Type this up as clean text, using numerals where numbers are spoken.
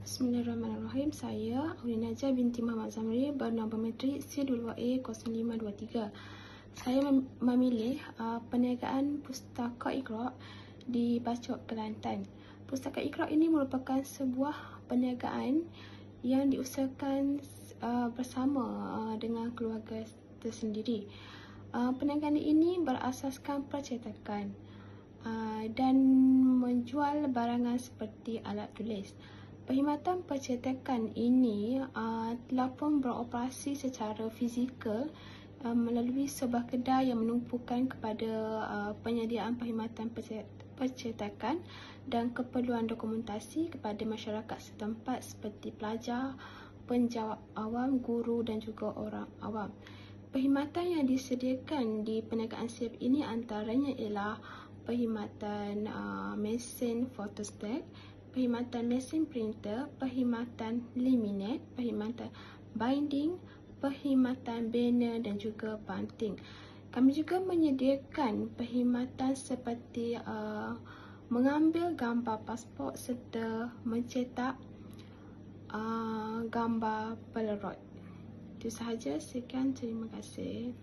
Bismillahirrahmanirrahim. Saya Aurin Najah binti Muhammad Zamri bernombor metrik C22A0523. Saya memilih perniagaan Pustaka Iqra di Bacok, Kelantan. Pustaka Iqra ini merupakan sebuah perniagaan yang diusahakan bersama dengan keluarga tersendiri. Perniagaan ini berasaskan percetakan dan menjual barangan seperti alat tulis. Perkhidmatan percetakan ini telah pun beroperasi secara fizikal melalui sebuah kedai yang menumpukan kepada penyediaan perkhidmatan percetakan dan keperluan dokumentasi kepada masyarakat setempat seperti pelajar, penjawat awam, guru dan juga orang awam. Perkhidmatan yang disediakan di perniagaan SIP ini antaranya ialah perkhidmatan mesin photostat, perkhidmatan mesin printer, perkhidmatan laminate, perkhidmatan binding, perkhidmatan banner dan juga bunting. Kami juga menyediakan perkhidmatan seperti mengambil gambar pasport serta mencetak gambar Polaroid. Itu sahaja, sekian, terima kasih.